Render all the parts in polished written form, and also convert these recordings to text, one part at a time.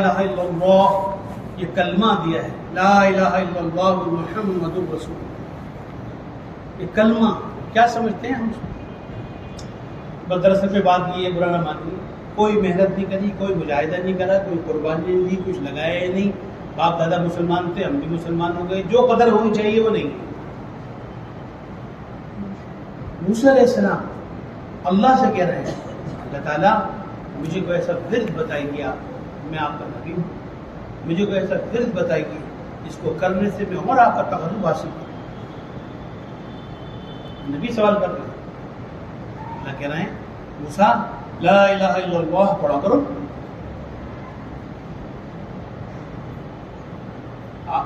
الہ الا اللہ یہ کلمہ دیا ہے، لا الہ الا اللہ محمد الرسول اللہ۔ یہ کلمہ کیا سمجھتے ہیں ہم؟ بس دراصل پہ بات یہ ہے، برا نہ مانیے، کوئی محنت نہیں کری، کوئی مجاہدہ نہیں کرا، کوئی قربانی نہیں دی، کچھ لگایا نہیں، باپ دادا مسلمان تھے، ہم بھی مسلمان ہو گئے، جو قدر ہونی چاہیے وہ نہیں۔ موسیٰ علیہ السلام اللہ سے کہہ رہے ہیں، اللہ تعالیٰ مجھے کوئی ایسا ورد بتائیے، میں آپ کا نبی ہوں، مجھے کوئی ایسا ورد بتائیے جس کو کرنے سے میں اور آپ کا تقرب حاصل کروں۔ نبی سوال کر رہے ہیں، اللہ کہہ رہے ہیں موسیٰ لا الہ الا اللہ پڑھا کرو۔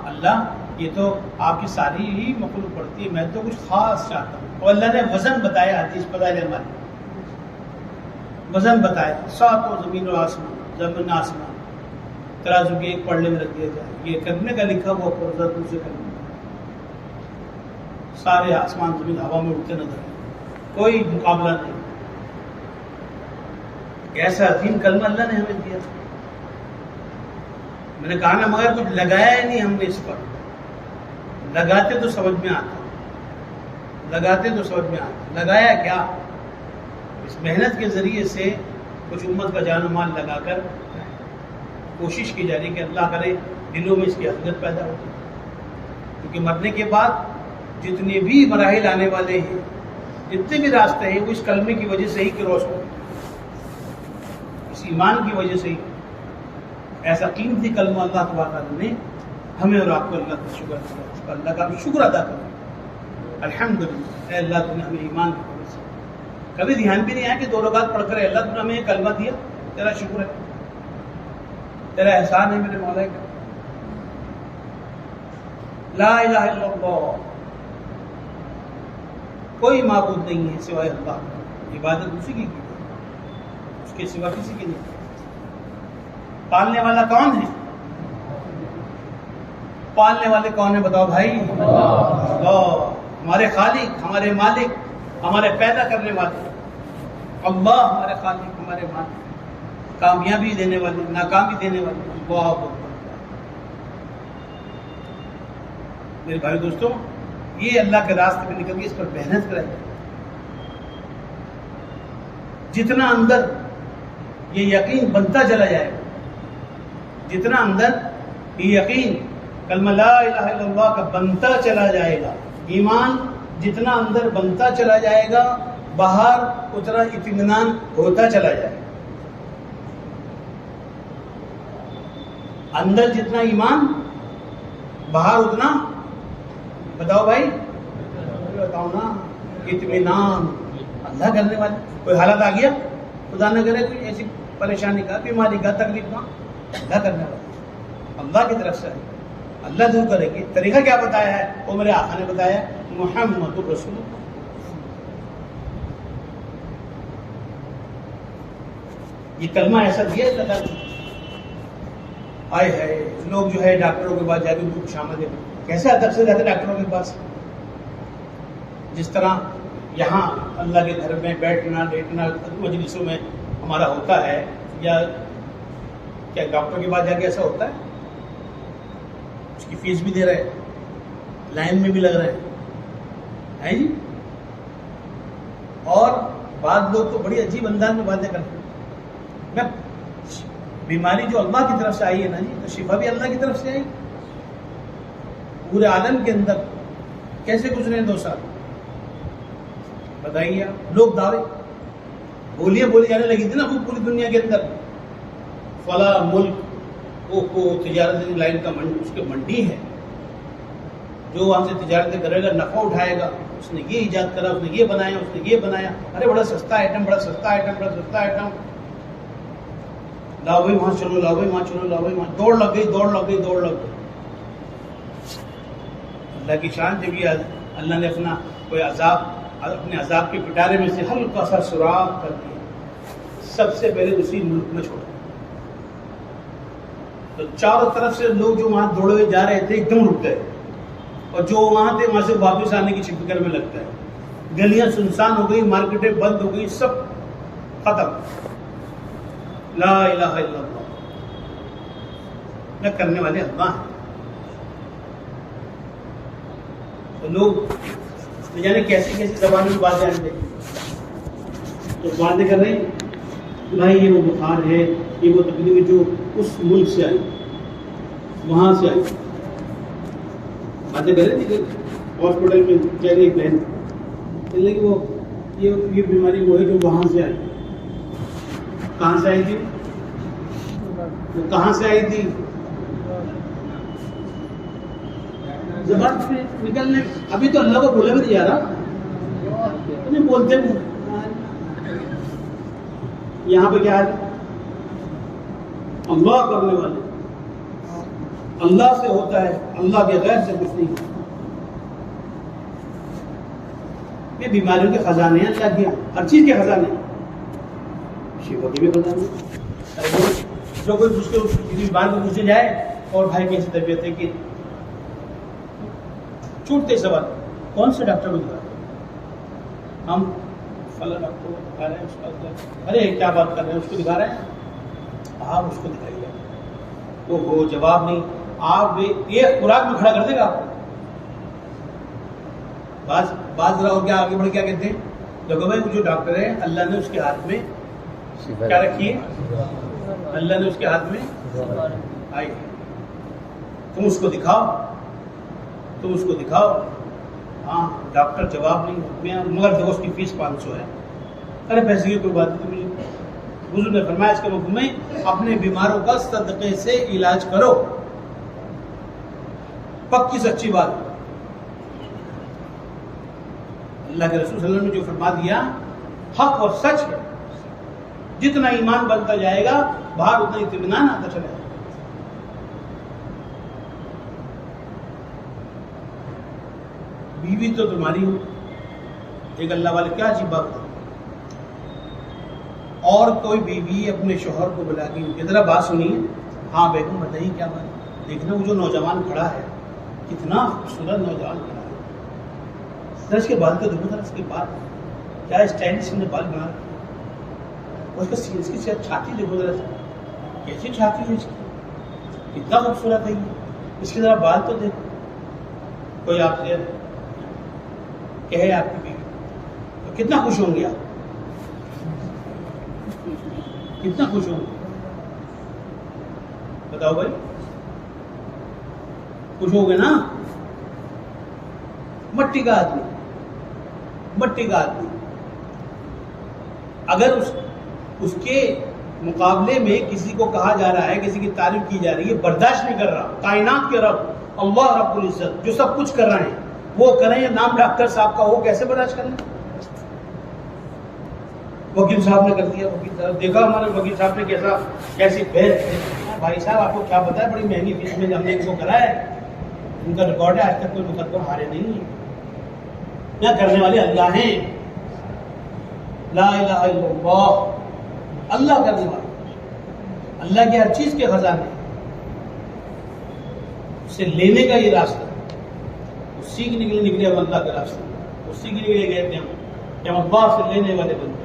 اللہ یہ تو آپ کی ساری ہی مخلوق پڑھتی ہے، میں تو کچھ خاص چاہتا ہوں۔ اور اللہ نے وزن بتایا، حدیث پتہ ہے ہماری، وزن بتایا، ساتوں زمین و آسمان، زمین آسمان ترازو کے ایک پڑھنے میں رکھ دیا جائے، یہ کرنے کا لکھا ہوا قرضہ دوسرے کرنے سارے آسمان زمین ہوا میں اڑتے نظر آئے، کوئی مقابلہ نہیں۔ ایسا عظیم کلمہ اللہ نے ہمیں دیا، میں نے کہا نا، مگر کچھ لگایا ہی نہیں ہم نے اس پر، لگاتے تو سمجھ میں آتا، لگاتے تو سمجھ میں آتا، لگایا کیا؟ اس محنت کے ذریعے سے کچھ امت کا جان و مال لگا کر کوشش کی جا رہی کہ اللہ کرے دلوں میں اس کی حقیقت پیدا ہو، کیونکہ مرنے کے بعد جتنے بھی مراحل آنے والے ہیں، جتنے بھی راستے ہیں، وہ اس کلمے کی وجہ سے ہی کراس ہو، اس ایمان کی وجہ سے ہی۔ ایسا قیمتی کلمہ اللہ تبارک نے ہمیں اور آپ کو اللہ کا شکر کیا، اس پر اللہ کا ہم شکر ادا کریں، الحمدللہ، اے اللہ تم نے ہمیں ایمان کی وجہ سے، کبھی دھیان بھی نہیں آیا کہ 2 رکعت پڑھ کر اللہ تم نے ہمیں یہ کلمہ دیا، تیرا شکر ہے، تیرا احسان ہے میرے مولا کا۔ لا الہ الا اللہ، کوئی معبود نہیں ہے سوائے اللہ، عبادت اسی کی اس کے سوا کسی کی نہیں۔ پالنے والا کون ہے؟ پالنے والے کون ہیں بتاؤ بھائی؟ اللہ، ہمارے خالق، ہمارے مالک، ہمارے پیدا کرنے والے اللہ، ہمارے خالق، ہمارے مالک، کامیابی دینے والے، ناکامی دینے والے اللہ اکبر۔ میرے بھائی دوستوں، یہ اللہ کے راستے میں نکل کے اس پر محنت کریں، جتنا اندر یہ یقین بنتا چلا جائے گا، جتنا اندر یہ یقین کلمہ لا الہ الا اللہ کا بنتا چلا جائے گا، ایمان جتنا اندر بنتا چلا جائے گا، باہر اتنا اطمینان ہوتا چلا جائے گا۔ اندر جتنا ایمان، باہر اتنا، بتاؤ بھائی، بتاؤ نا، اطمینان اللہ کرنے والے۔ کوئی حالت آ گیا، خدا نہ کرے کوئی ایسی پریشانی کا، بیماری کا، تکلیف کا، اللہ کرنے والا، اللہ کی طرف سے اللہ دور کرے گی۔ طریقہ کیا بتایا ہے؟ وہ میرے آقا نے بتایا، محمد الرسول اللہ۔ یہ کلمہ ایسا دیا ہے اللہ نے، آئے ہے لوگ جو ہے ڈاکٹروں کے پاس جا کے ان کو خوشامد ہے، کیسے ادب سے جاتے ڈاکٹروں کے پاس؟ جس طرح یہاں اللہ کے گھر میں بیٹھنا لیٹنا مجلسوں میں ہمارا ہوتا ہے، یا کیا ڈاکٹر کے پاس جا کے ایسا ہوتا ہے؟ اس کی فیس بھی دے رہے ہیں، لائن میں بھی لگ رہے ہیں جی، اور بعض لوگ تو بڑی عجیب انداز میں باتیں کرتے ہیں۔ بیماری جو اللہ کی طرف سے آئی ہے نا جی، تو شفا بھی اللہ کی طرف سے آئی۔ پورے عالم کے اندر کیسے گزرے 2 سال بتائیے آپ؟ لوگ دعوے بولیاں بولی جانے لگی تھی نا پوری دنیا کے اندر، فلاں ملک کو تجارت لائن کا اس کے منڈی ہے، جو وہاں سے تجارتیں کرے گا نفع اٹھائے گا، اس نے یہ ایجاد کرا، اس نے یہ بنایا، اس نے یہ بنایا، ارے بڑا سستا آئٹم، بڑا سستا آئٹم، بڑا سستا آئٹم، لاؤ بھائی وہاں چلو، لاؤ بھائی وہاں چلو، لاؤ بھائی وہاں، دوڑ لگ گئی، دوڑ لگ گئی، دوڑ لگ گئی۔ اللہ کی شان جب یہ اللہ نے اپنا کوئی عذاب، اپنے عذاب کے پٹارے میں سے ہلکا سا سراغ کر دیا، سب سے پہلے اسی ملک میں چھوڑا، تو چاروں طرف سے لوگ جو وہاں دوڑے ہوئے جا رہے تھے ایک دم رک گئے، اور جو وہاں تھے وہاں سے واپس آنے کی فکر میں لگتا ہے، گلیاں سنسان ہو گئی، مارکیٹیں بند ہو گئی، سب ختم۔ لا الہ الا اللہ، نہ کرنے والے اللہ ہیں. تو لوگ نہ جانے کیسی کیسی زبانوں میں بات جانتے ہیں، تو باتیں کر رہے ہیں کہ بھائی یہ وہ بخار ہے، یہ وہ تکلیف جو اس ملک سے آئی، وہاں سے آئی. باتیں کر رہے تھے ہاسپٹل میں کہہ رہی ایک بہن کہ وہ یہ بیماری وہ ہے جو وہاں سے آئی. کہاں سے آئی تھی؟ وہ کہاں سے آئی تھی؟ زبان سے نکلنے. ابھی تو اللہ کو بولے بھی نہیں جا رہا، انہیں بولتے بھی. یہاں پہ کیا ہے؟ اللہ کرنے والے اللہ سے ہوتا ہے، اللہ کے غیر سے کچھ نہیں. یہ بیماریوں کے خزانے ہیں اللہ کے، ہر چیز کے خزانے، شفا کے بھی خزانے. جو کوئی اس کے کسی بیمار کو پوچھے جائے اور بھائی کیسی طبیعت ہے کہ چھوٹتے سوال کون سے ڈاکٹر کو دکھا رہے؟ ہم فلاں ڈاکٹر کو دکھا رہے ہیں، اس کا ارے کیا بات کر رہے ہیں، اس کو دکھا رہے ہیں. آپ اس کو دکھائیے. وہ جواب نہیں. آپ ایک خوراک میں کھڑا کر دے گا آپ کو. بعض ذرا اور کیا آگے بڑھ کیا کہتے ہیں، دیکھو بھائی وہ جو ڈاکٹر ہے اللہ نے اس کے ہاتھ میں کیا رکھی ہے؟ اللہ نے اس کے ہاتھ میں آئی. تم اس کو دکھاؤ، تم اس کو دکھاؤ. ہاں ڈاکٹر جواب نہیں، مگر دیکھو اس کی فیس 500 ہے. ارے پیسے کی کوئی بات نہیں. حضور نے فرمایا اس کے مفہوم میں اپنے بیماروں کا صدقے سے علاج کرو. پکی سچی بات. اللہ کے رسول صلی اللہ علیہ وسلم نے جو فرما دیا حق اور سچ ہے. جتنا ایمان بنتا جائے گا باہر اتنا اطمینان آتا چلے گا. بیوی تو تمہاری ہو. ایک اللہ والے کیا عجیب بات ہے، اور کوئی بیوی اپنے شوہر کو بلا کے ذرا بات سنیے. ہاں بیگم بتائیے کیا بات. دیکھنا وہ جو نوجوان کھڑا ہے کتنا خوبصورت نوجوان کھڑا ہے. ذرا اس کے بال کو دیکھو، ذرا اس کے بال کیا اسٹائلش نے بال بنا رکھے. اس کی چھاتی دیکھو ذرا، کیسی چھاتی ہے اس کی، کتنا خوبصورت ہے یہ. اس کے ذرا بال تو دیکھو. کوئی آپ سے کہے آپ کی بیوی تو کتنا خوش ہوں گے آپ، کتنا خوش ہوں گے؟ بتاؤ بھائی، خوش ہو گے نا؟ مٹی کا آدمی، مٹی کا آدمی اگر اس کے مقابلے میں کسی کو کہا جا رہا ہے، کسی کی تعریف کی جا رہی ہے، برداشت نہیں کر رہا. کائنات کے رب اللہ رب العزت جو سب کچھ کر رہے ہیں وہ کریں، یا نام ڈاکٹر صاحب کا ہو، کیسے برداشت کرنا؟ وکیل صاحب نے کر دیا. وکیل صاحب دیکھا ہمارے وکیل صاحب نے کیسی بحث. بھائی صاحب آپ کو کیا پتا ہے، بڑی مہنگی فیس میں ہم نے ان کو کرا ہے، ان کا ریکارڈ ہے، آج تک کوئی مقدمہ ہارے نہیں ہے. نہ کرنے والے اللہ ہیں. لا الہ الا اللہ، اللہ کرنے والے، اللہ کے ہر چیز کے خزانے. اسے لینے کا یہ راستہ، اسی کے لیے نکلے ہم اللہ کا راستہ، اسی کے لیے گئے تھے ہم اللہ سے لینے والے بنتے ہیں.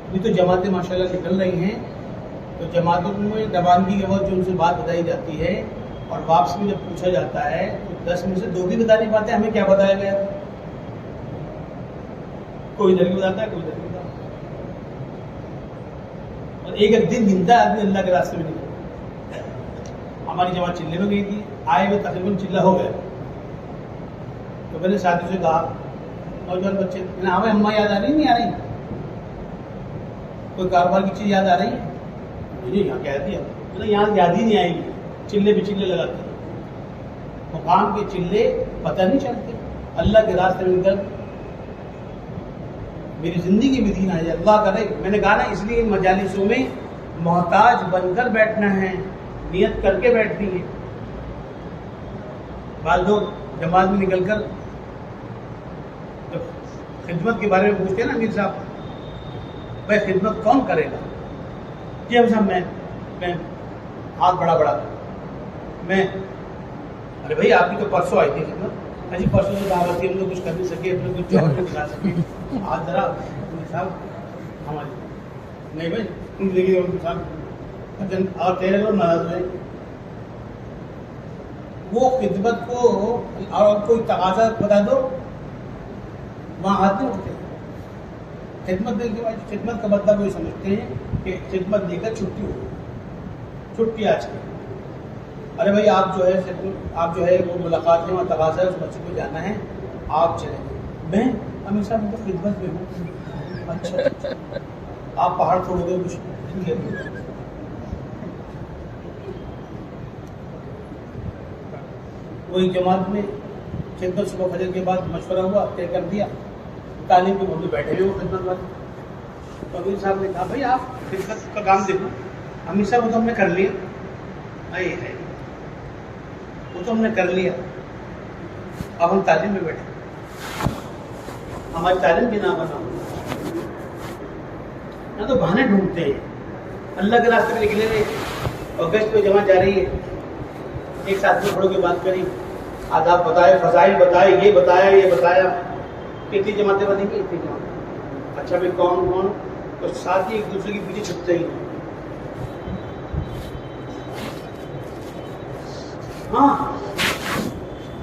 ابھی تو جماعتیں ماشاءاللہ نکل رہی ہیں، تو جماعتوں میں روانگی کے وقت جو ان سے بات بتائی جاتی ہے اور واپس میں جب پوچھا جاتا ہے تو 10 میں سے 2 بھی بتا نہیں پاتے ہمیں کیا بتایا گیا. کوئی ادھر بتاتا ہے، کوئی ادھر بتاتا ہے، اور ایک دن گنتا ہے آدمی اللہ کے راستے میں نکلتا. ہماری جماعت چلے میں گئی تھی، آئے ہوئے تقریباً چلہ ہو گیا. تو میں نے ساتھی سے کہا، نوجوان بچے، میں نے ہمیں اماں یاد آ رہی نہیں آ رہی، کوئی کاروبار کی چیز یاد آ رہی ہے؟ مجھے یہاں کہہ دیا، میں نے یہاں یاد ہی نہیں آئے گی. چلے پہ چلے لگاتے، مقام کے چلے پتہ نہیں چلتے. اللہ کے راستے میں نکل میری زندگی میں دین آ جائے، اللہ کرے. میں نے کہا نا اس لیے ان مجالسوں میں محتاج بن کر بیٹھنا ہے، نیت کر کے بیٹھنی ہے. بعض لوگ جماعت میں نکل کر خدمت کے بارے میں پوچھتے ہیں نا، امیر صاحب بھائی خدمت کون کرے گا؟ جی ہم صاحب میں ہاتھ بڑا میں. ارے بھائی آپ کی تو پرسوں آئی تھی خدمت. جی پرسوں سے دعوت تھی، ہم لوگ کچھ کر نہیں سکے، ہم لوگ کچھ جواب نہیں دکھا سکے. آج ذرا صاحب ہماری نہیں بھائی زندگی اور تیرے لوگ ناراض ہوئے. وہ خدمت کو اور کوئی تقاضا بتا دو وہاں ہاتھ نہیں اٹھتے. خدمت دے کے بعد خدمت کا مطلب وہ سمجھتے ہیں کہ خدمت دے کر چھٹی ہو, چھٹی آج کی. ارے بھائی آپ جو ہے وہ ملاقات ہے وہاں تقاضا ہے اس بچے کو جانا ہے آپ چلیں گے. میں ہمیشہ مطلب خدمت میں ہوں. اچھا آپ پہاڑ چھوڑو گے کچھ وہی جماعت میں خدمت صبح فجر کے بعد مشورہ ہوا طے کر دیا تعلیم کے بندے بیٹھے ہوئے خدمت والے. تو امیر صاحب نے کہا بھائی آپ خدمت کا کام دیکھو. امیر صاحب وہ تو ہم نے کر لیا. ہے وہ تو ہم نے کر لیا اب ہم تعلیم میں بیٹھے ہماری تعلیم بھی نہ بنا نہ تو بہانے ڈھونڈتے ہیں. اللہ کے راستے میں نکلے ہوئے اور گشت پہ جمع جا رہی ہے. ایک ساتھ میں کھڑوں کی بات کری آداب بتائے فضائل بتائے یہ بتایا کتنی جماعتیں بنیں گی اتنی جماعتیں. اچھا بھائی کون تو ساتھ ہی ایک دوسرے کے پیچھے چھپتے ہی. ہاں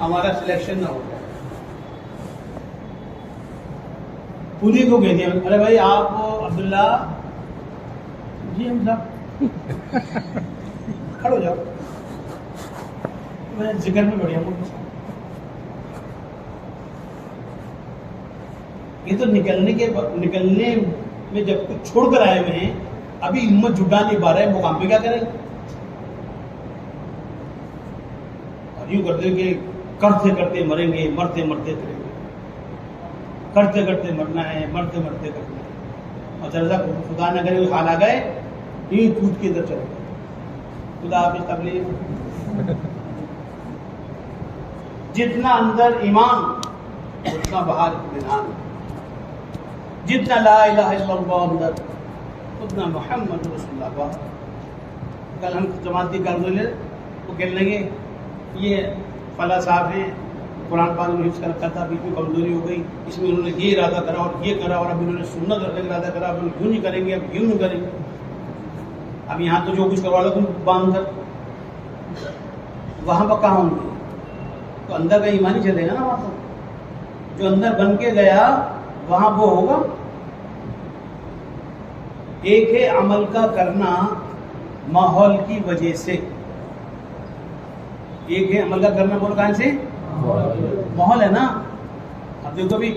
ہمارا سلیکشن نہ ہوتا پوری کو کہتے ہیں ارے بھائی آپ عبداللہ جی ہم صاحب کھڑے ہو جاؤ میں ذکر میں بڑھیا ہوں. یہ تو نکلنے میں جب کچھ چھوڑ کر آئے ہوئے ہیں ابھی ہمت جھٹا نہیں پا رہے ہیں مقام پہ کیا کریں. اور یوں کرتے کہ کرتے کرتے مریں گے مرتے مرتے کریں گے. کرتے کرتے مرنا ہے مرتے مرتے کرنا ہے. اور درجہ خدا نہ کرے وہ حال آ گئے یوں کود کے ادھر چلے گئے. خدا حافظ تبلیغ. جتنا اندر ایمان اتنا باہر اطمینان. جتنا لا الہ الا اللہ اندر اتنا محمد رسول اللہ باہر. کل ہم جماعت کی کارگو لے وہ کہنے لگے یہ فلاں صاحب ہیں قرآن پاک میں حفظ کر رکھا تھا بیچ میں کمزوری ہو گئی اس میں انہوں نے یہ ارادہ کرا اور یہ کرا اور اب انہوں نے سنت رکھنے کا ارادہ کرا اب یوں نہیں کریں گے اب یوں نہیں کریں گے. اب یہاں تو جو کچھ کروا لو تم باندھ کر وہاں پر کہاں ہوں گے. تو اندر کا ایمان ہی چلے گا نا. وہاں تو جو اندر بن کے گیا وہاں وہ ہوگا. ایک ہے عمل کا کرنا ماحول کی وجہ سے. ایک ہے عمل کا کرنا بول کہاں سے ماحول ہے نا. اب دیکھو بھی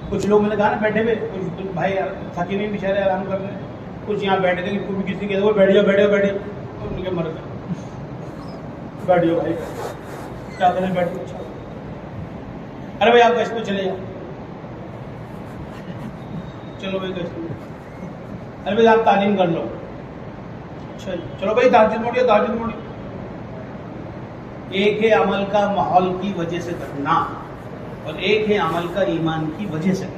کچھ لوگ میں نے کہا نا بیٹھے ہوئے کچھ بھائی تھکے ہوئے بیچارے آرام کر رہے ہیں. کچھ یہاں بیٹھے تھے کوئی کسی کے بیٹھ جاؤ بیٹھ جاؤ بیٹھ جاؤ ان کے مر گئے بیٹھ جاؤ بھائی کیا کریں بیٹھ جاؤ. ارے بھائی آپ گشت پہ چلے جاؤ چلو بھائی گشت پہ. ارے بھائی آپ تعلیم کر لو. اچھا چلو بھائی تہجد موڑیے تہجد موڑیے. ایک ہے عمل کا ماحول کی وجہ سے کرنا اور ایک ہے عمل کا ایمان کی وجہ سے کرنا.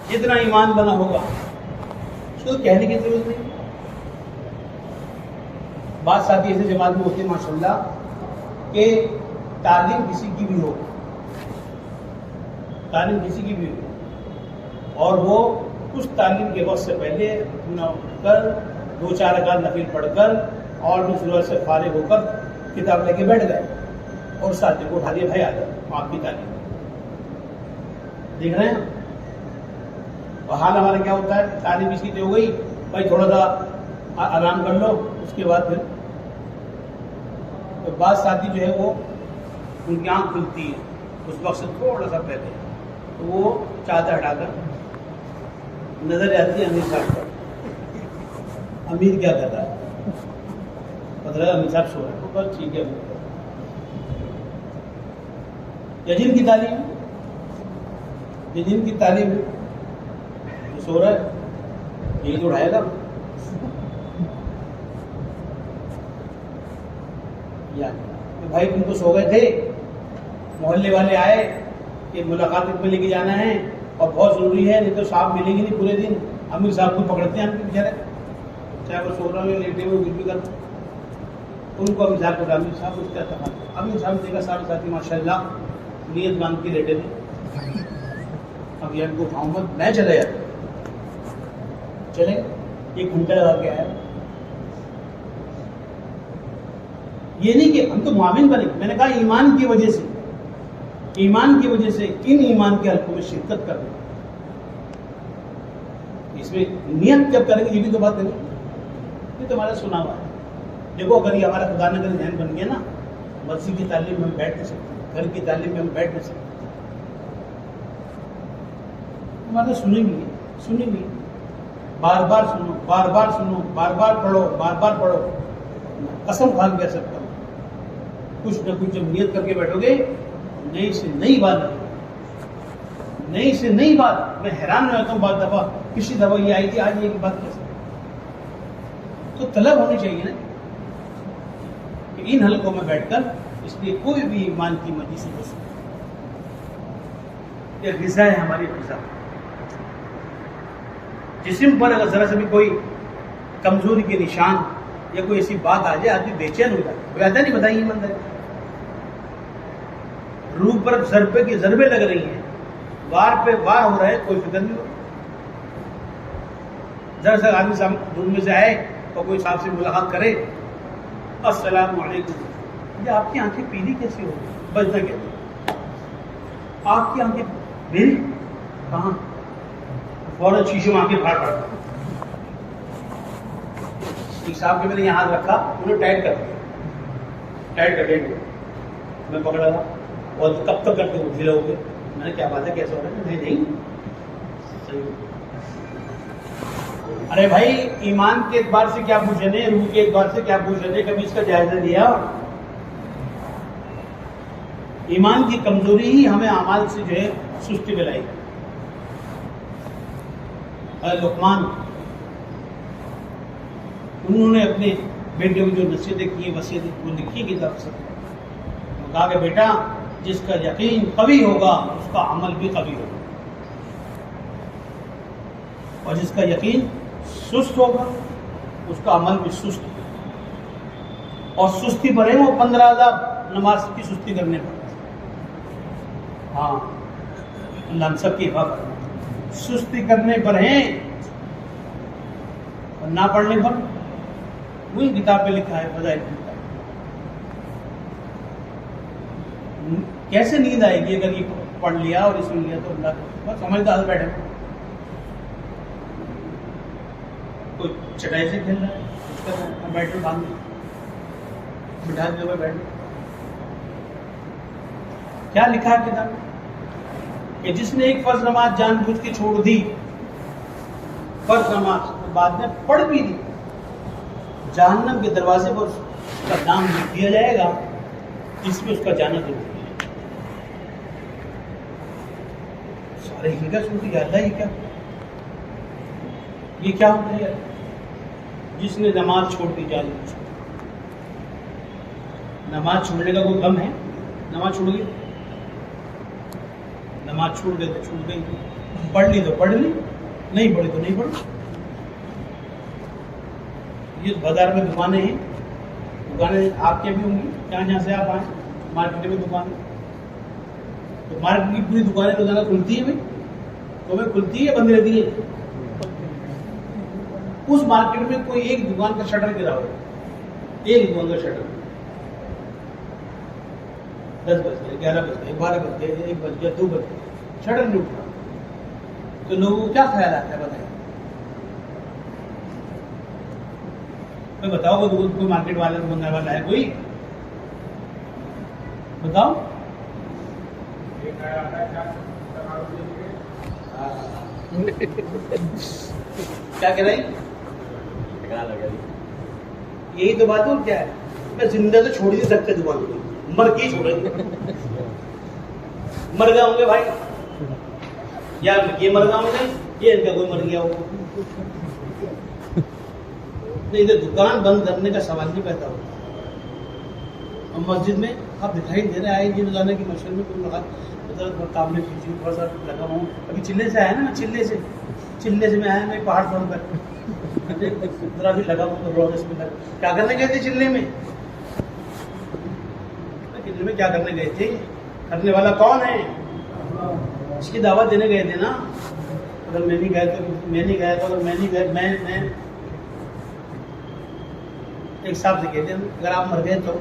جتنا ایمان بنا ہوگا اس کو کہنے کی ضرورت نہیں. بات ساتھی ایسے جماعت میں ہوتی ہے ماشاء اللہ کہ تعلیم کسی کی بھی ہو اور وہ اس تعلیم کے وقت سے پہلے نہ اٹھ کر 2-4 رکعت نفل پڑھ کر اور دوسرے وقت سے فارغ ہو کر کتاب لے کے بیٹھ گئے اور ساتھی کو اٹھا دیا بھائی آ جاؤ آپ کی تعلیم دیکھ رہے ہیں. اور حال ہمارا کیا ہوتا ہے تعلیم اس کی ہو گئی بھائی تھوڑا سا آرام کر لو اس کے بعد پھر تو بعض ساتھی جو ہے وہ ان کی آنکھ کھلتی ہے اس وقت سے تھوڑا سا پہلے تو وہ چادر ہٹا کر نظر آتی ہے امیر صاحب پر. امیر کیا کہتا ہے پتہ لگا امیر صاحب سو رہے ہیں بس ٹھیک ہے. جن کی تعلیم سو رہا ہے یہی تو اٹھائے گا. بھائی تم تو سو گئے تھے محلے والے آئے کہ ملاقات میں لے کے جانا ہے اور بہت ضروری ہے نہیں تو صاحب ملیں گے نہیں پورے دن. امیر صاحب کو پکڑتے ہیں ہم کے بیچارے چاہے وہ سو رہا ہو لیٹے ہوئے کچھ بھی کرتے ان کو امیر صاحب کو امیر صاحب اس کا تقاضا. امیر صاحب دیکھا سارے ساتھی ماشاء اللہ نیت باندھ کے لیٹے تھے. اب یہ ان کو محمد میں چلا جاتا چلے 1 گھنٹہ لگا کے آیا. یہ نہیں کہ ہم تو معاون بنے. میں نے کہا ایمان کی وجہ سے ان ایمان کے حلقوں میں شرکت کرنا. اس میں نیت جب کریں گے یہ بھی تو بات کریں. یہ تو ہمارا سنا ہوا ہے. دیکھو اگر یہ ہمارا خدا نگر ذہن بن گیا نا, مسجد کی تعلیم میں ہم بیٹھ نہیں سکتے, گھر کی تعلیم میں ہم بیٹھ نہیں سکتے. ہمارے سنیں گے بار بار سنو, بار بار پڑھو. قسم کھا کے کہہ سکتا ہوں کچھ نہ کچھ جب نیت کر کے بیٹھو گے نئی سے نئی بات. میں حیران ہو جاتا ہوں بعض دفعہ, کسی دفعہ یہ آئی تھی آج یہ بات کیسے. تو طلب ہونی چاہیے نا کہ ان حلقوں میں بیٹھ کر اس لیے کوئی بھی ایمان کی مجلس ہو سکتی. یہ غذا ہے ہماری غذا. جسم پر اگر ذرا سے بھی کوئی کمزوری کے نشان یا کوئی ایسی بات آ جائے آدمی بے چین ہو جائے. ویسا نہیں بتائیے مندر روح پر ضربے لگ رہی ہیں, وار پہ وار ہو رہا ہے, کوئی فکر نہیں ہو. ذرا سا آدمی روم میں سے آئے اور کوئی صاحب سے ملاقات کرے, السلام علیکم. یہ آپ کی آنکھیں پیلی کیسی ہو گئی, بجنا کہتے آپ کی آنکھیں میری کہاں, فوراً شیشے میں آنکھیں پھاڑ پڑ. ایک صاحب کے میں نے یہاں رکھا, انہوں نے ٹائٹ کر دیا. میں پکڑا تھا اور کب تک کرتے وہ ڈھیلا ہو گئے. میں نے کیا بات ہے, کیسے ہو رہا ہے. نہیں صحیح. ارے بھائی ایمان کے اعتبار سے کیا پوچھے نے, روح کے اعتبار سے کیا پوچھے نے, کبھی اس کا جائزہ لیا. ایمان کی کمزوری ہی ہمیں اعمال سے جو ہے سستی میں لائی. لقمان انہوں نے اپنے بیٹے کو جو نصیحتیں کی, وصیتیں وہ لکھی کتاب سے. کہا کہ بیٹا جس کا یقین قوی ہوگا اس کا عمل بھی قوی ہوگا, اور جس کا یقین سست ہوگا اس کا عمل بھی سست ہوگا. اور سستی پر ہے وہ 15,000 نماز کی سستی کرنے پر. ہاں اللہ ہم سب کی حفاظت. سستی کرنے پر ہیں اور نہ پڑھنے پر. وہی کتاب پہ لکھا ہے فضائل کی کتاب. کیسے نیند آئے گی اگر یہ پڑھ لیا اور اس میں لیا تو اللہ بس سمجھدار بیٹھے. کوئی چٹائی سے کھیل رہا ہے, کچھ کر رہا ہے, بیٹھ میں باندھ بٹھا دے ہوئے بیٹھ. کیا لکھا ہے کتاب میں کہ جس نے ایک فرض نماز جان بوجھ کے چھوڑ دی, فرض نماز بعد میں پڑھ بھی دی, جہنم کے دروازے پر اس کا نام لکھ دیا جائے گا جس میں اس کا جانا ضروری ہے. سارے ہلکا سنتی یا اللہ یہ کیا ہوتا ہے. جس نے نماز چھوڑ دی جان بوجھ کے. نماز چھوڑنے کا کوئی غم ہے؟ نماز چھوڑ گئی, نماز چھوڑ گئی تو چھوڑ گئی, پڑھ لی تو پڑھ لی, نہیں پڑھی تو نہیں پڑھی. یہ بازار میں دکانیں ہیں, دکانیں آپ کے بھی ہوں گی جہاں سے آپ آئیں, مارکیٹ میں دکانیں, تو مارکیٹ کی پوری دکانیں روزانہ کھلتی ہیں بھائی, تو میں کھلتی ہے بند رہتی ہے. اس مارکیٹ میں کوئی ایک دکان کا شٹر گرا ہو, ایک دکان کا شٹر, 10 بج گئے, 11 بج گئے, 12 بج گئے, 1 بج گیا, 2 بج گئے, شٹر نہیں اٹھا, تو لوگوں کو کیا خیال آتا ہے بتائیں. میں بتاؤ کوئی مارکیٹ والا بننے والا ہے کوئی بتاؤ. کیا کہہ رہے ہیں, یہی تو بات ہو. کیا ہے, میں زندہ تو چھوڑ ہی نہیں سکتے دکان کو, مر کے ہی چھوڑیں گے. مر گئے ہوں گے بھائی, یا یہ مر گئے ہوں گے, یہ ان کا کوئی مر گیا ہوگا. نہیں تو دکان بند کرنے کا سوال نہیں پیدا ہوتا. اور مسجد میں آپ دکھائی دے رہے آئے, یہ روزانہ کی مشہور میں کوئی مطلب کام میں کیجیے, تھوڑا سا لگا ہوں. ابھی چلے سے آیا نا, میں چلے سے میں آیا, میں پہاڑ چھوڑ کر ذرا بھی لگا ہوں تو اس میں کیا کرنے گئے تھے چلے میں. چلے میں کیا کرنے گئے تھے, کرنے والا کون ہے, اس کی دعوت دینے گئے تھے نا. اگر میں نہیں گیا تو میں نہیں گیا تو اگر میں نہیں گیا میں ایک صاحب سے کہتے ہیں اگر آپ مر گئے تو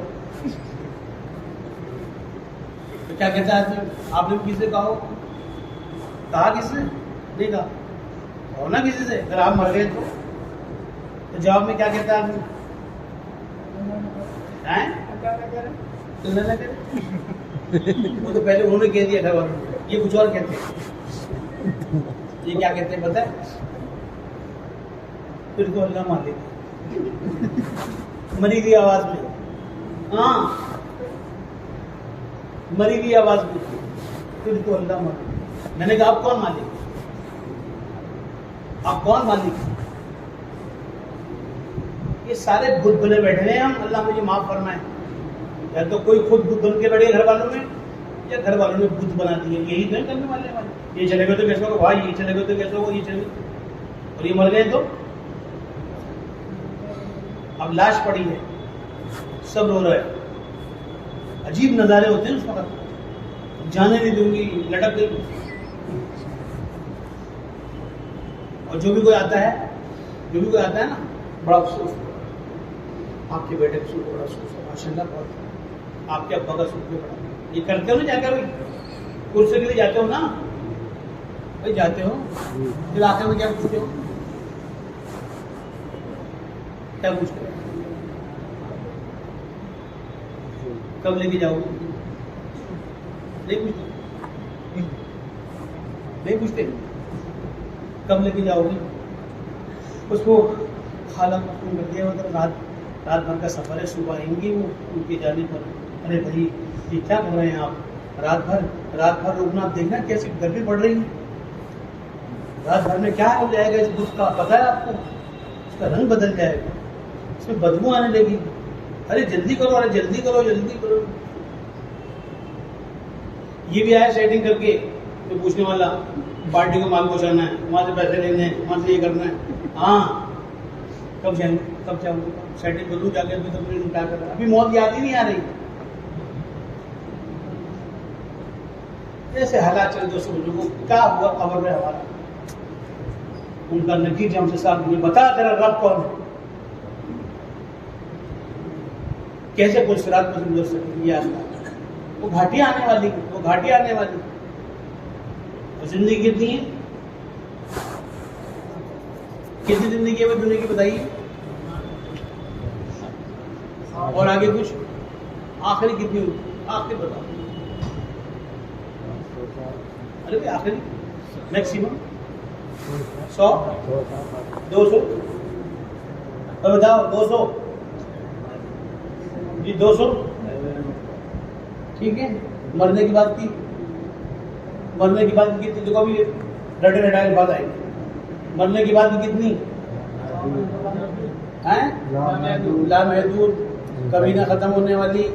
کیا کہتا ہے آپ نے کسی سے کہا کس نے نہیں کہا ہونا کسی سے اگر آپ مر گئے تو جواب میں کیا کہتا ہے اللہ نہ کرے وہ تو پہلے انہوں نے کہہ دیا گھر والوں نے یہ کچھ اور کہتے ہیں یہ کیا کہتے ہیں پتہ ہے پھر تو اللہ مالک مری ہوئی آواز میں ہاں مری ہوئی آواز میں پھر تو اللہ مالک میں نے کہا آپ کون مالک آپ کون مالک یہ سارے بت بنے بیٹھے ہیں ہم اللہ مجھے معاف فرمائے یا تو کوئی خود بت بن کے بیٹھے گھر والوں میں یا گھر والوں نے بت بنا دیے یہی نہیں کرنے والے یہ چلے گئے تو کیسے ہوگا بھائی یہ چلے گئے تو کیسے ہوگا یہ چلے گئے اور یہ مر گئے تو اب لاش پڑی ہے سب رو رہے ہیں عجیب نظارے ہوتے ہیں اس وقت جانے نہیں دوں گی لٹک گئی اور جو بھی کوئی آتا ہے نا بڑا افسوس آپ کے بیٹے کو بڑا افسوس ہے ماشاء اللہ بہت آپ کے ابا کا سوکھ بڑا یہ کرتے ہو نا جا کر کرسی کے لیے جاتے ہو نا بھائی جاتے ہو پھر آخر میں کیا پوچھتے ہو کیا پوچھتے ہو کب لے کے جاؤ گے نہیں پوچھتے کب لے کے جاؤ گے اس کو خالہ کو فون کر دیا مطلب رات بھر کا سفر ہے صبح آئیں گی وہ ان کے جانے پر ارے بھائی یہ کیا کر رہے ہیں آپ رات بھر رکنا آپ دیکھنا کیسے گرمی پڑ رہی ہے رات بھر میں کیا ہو جائے گا اس بت کا پتہ ہے آپ کو اس کا رنگ بدل جائے گا اس میں بدبو آنے لگی ارے جلدی کرو یہ بھی آیا سیٹنگ کر کے تو پوچھنے والا پارٹی کو مال پہنچانا ہے وہاں سے پیسے لینے ہیں وہاں سے یہ کرنا ہے ہاں کب جاؤں گے سیٹنگ کر لوں جا کے ابھی تو کیا کر رہا ہے ابھی موت یاد ہی نہیں آ رہی ایسے حالات چل دو سمجھو کو کیا ہوا خبر ہے ہمارا ان کا نتیجہ ہم سے صاحب نے بتا تیرا رب کون ہے کیسے کوئی صراط پر گزر سکے یہ آسمان وہ گھاٹیاں آنے والی اور زندگی کتنی ہے کتنی زندگی ہے وہ دنیا کی بتائیے اور آگے کچھ آخری کتنی ہوگی آخری بتاؤ ارے بھائی آخری میکسیمم 100 200 اور بتاؤ 200 جی 200 ٹھیک ہے مرنے کی بات کی کتنی دیکھو ابھی رٹے رٹائے بات آئے گی مرنے کی بات کی کتنی لا محدود کبھی نہ ختم ہونے والی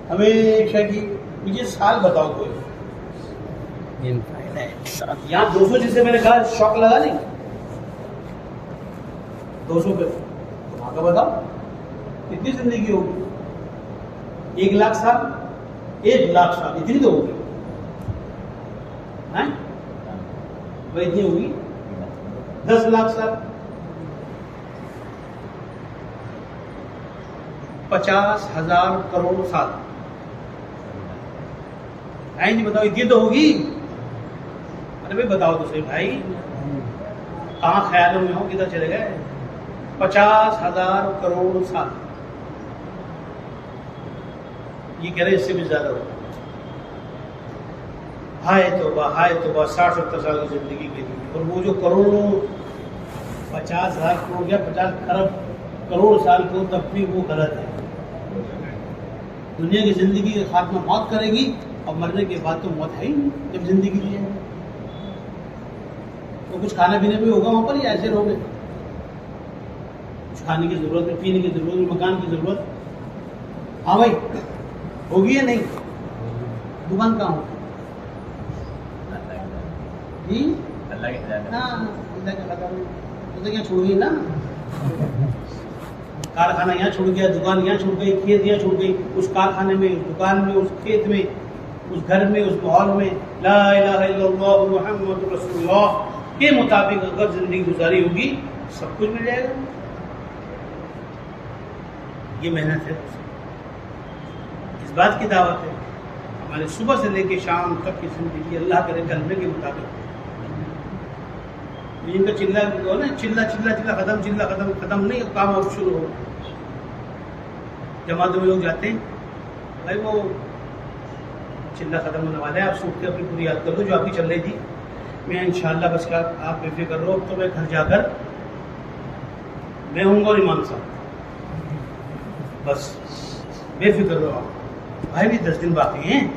ہمیشہ کی مجھے سال بتاؤ کوئی یہاں 200 جسے میں نے کہا شوق لگا نہیں 200 پہ وہاں کا بتاؤ کتنی زندگی ہوگی 1 لاکھ سال 1 لاکھ سال اتنی تو ہوگی وہ اتنی ہوگی 10 لاکھ سال 50,000 کروڑ سال جی بتاؤ اتنی تو ہوگی ارے بھائی بتاؤ تو صحیح بھائی کہاں خیالوں میں ہو کدھر چلے گئے 50,000 کروڑ سال یہ کہہ رہے اس سے بھی زیادہ ہوگا ہائے توبہ 60-70 سال کی زندگی کے لیے اور وہ جو کروڑوں 50,000 کروڑ یا 50 ارب کروڑ سال کو تب بھی وہ غلط ہے دنیا کی زندگی کا خاتمہ موت کرے گی اور مرنے کے بعد تو موت ہے ہی نہیں جب زندگی دی ہے تو کچھ کھانا پینے بھی ہوگا وہاں پر یا ایسے رہو گے کچھ کھانے کی ضرورت ہے پینے کی ضرورت ہے مکان کی ضرورت ہاں بھائی ہوگی یا نہیں دکان کہاں ہوگی جی ہاں کیا چھوڑ گئی نا کارخانہ یہاں چھوڑ گیا دکان یہاں چھوڑ گئی کھیت یہاں چھوڑ گئی اس کارخانے میں اس دکان میں اس کھیت میں اس گھر میں اس ماحول میں لا الہ الا اللہ محمد رسول اللہ کے مطابق اگر زندگی گزاری ہوگی سب کچھ مل جائے گا. یہ محنت ہے, اس بات کی دعوت ہے ہمارے صبح سے لے کے شام تک کی زندگی اللہ کرے کلمے کے مطابق. جن کا چلا ختم نہیں, کام اور شروع ہو. جماعتوں میں لوگ جاتے ہیں, بھائی وہ چلا ختم ہونے والا ہے, آپ سوکھ کے اپنی پوری یاد کر دو جو آپ کی چل رہی تھی. میں انشاءاللہ بس کا آپ بے فکر رہو, اب تو میں گھر جا کر میں ہوں گا اور امام صاحب, بس بے فکر رہو آپ. بھائی بھی 10 دن باقی ہیں.